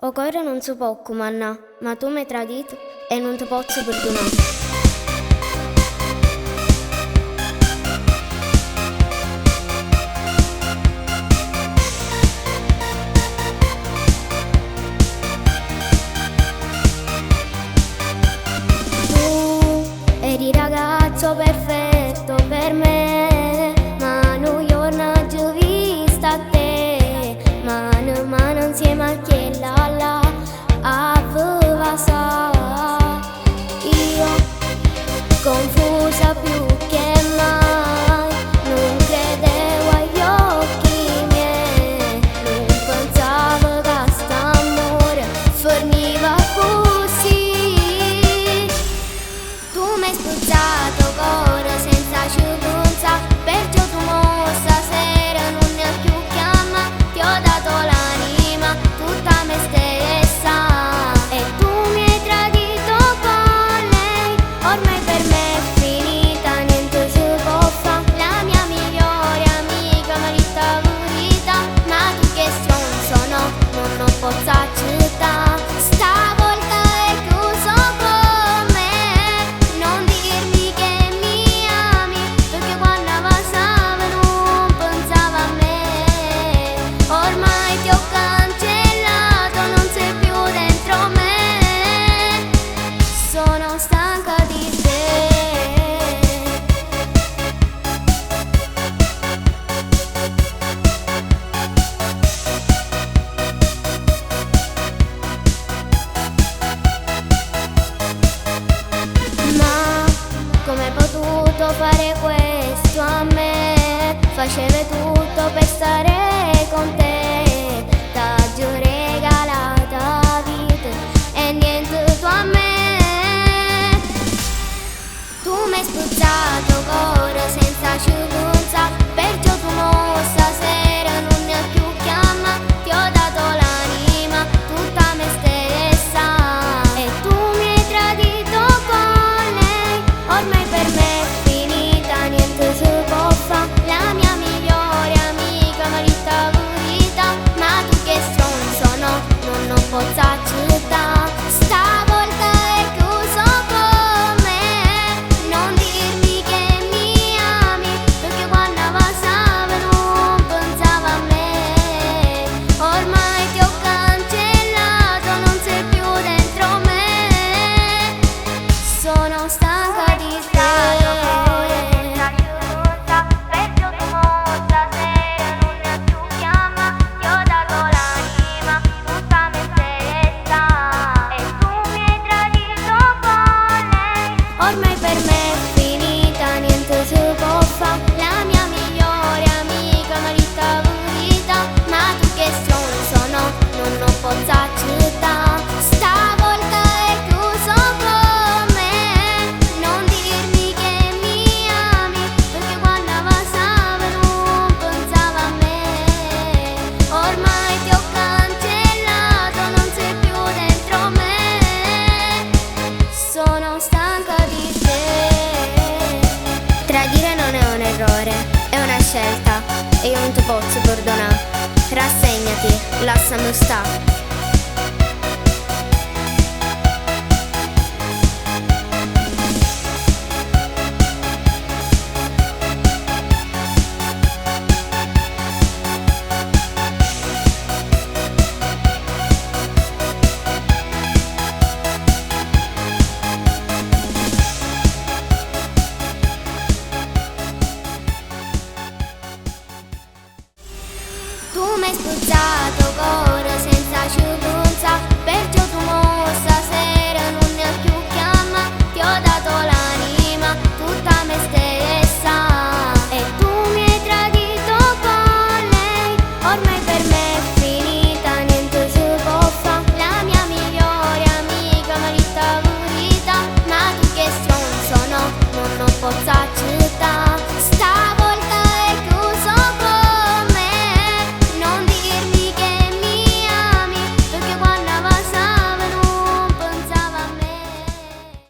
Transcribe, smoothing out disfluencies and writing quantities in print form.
O cuore non si può comandare, ma tu mi hai tradito e non ti posso perdonare. Tu eri ragazzo perfetto per me, ma non giorno ho visto a te, mano insieme a chi là aveva sa. Io confusa più che mai, non credevo agli occhi miei, non pensavo che st'amore forniva così. Tu mi hai spruzzato cuore senza sciutunza, perciò tu mo stasera non ne ho più chiama, ti ho dato l'anima tutta me stessa e tu mi hai tradito con lei. Ormai per me è finita, niente si può fa. La mia migliore amica mi ha rittavorita, ma tu che stronzo no, non posso accettare. Stavolta è chiuso con me, non dirmi che mi ami, perché quando passava non pensava a me. Ormai ti ho cancellato, non sei più dentro me, sono stanca di te. Ma come hai potuto fare questo a me? Facevi tutto per stare con te, t'ho regalata vita e niente tu a me. Tu mi hai spruzzato cuore senza sciutunza, perciò tu mo stasera non ne ho più chiama, ti ho dato l'anima tutta me stessa e tu mi hai tradito con lei. Ormai per me è finita, niente si può fa. La mia migliore amica mi ha rittavorita, ma tu che stronzo no, non posso accettare. Stavolta è chiuso con me, non dirmi che mi ami, perché quando passava non pensava a me. Ormai ti ho cancellato, non sei più dentro me, sono stanca di te. Ormai per me è finita, niente si può fa. La mia migliore amica mi ha rittavorita, ma tu che stronzo no, non posso accettare. Stavolta è chiuso con me, non dirmi che mi ami, perché quando passava non pensava a me. Ormai ti ho cancellato, non sei più dentro me, sono stanca di te. Tradire non è un errore, è una scelta e io non ti posso perdonare. Rassegnati, lasciami stare.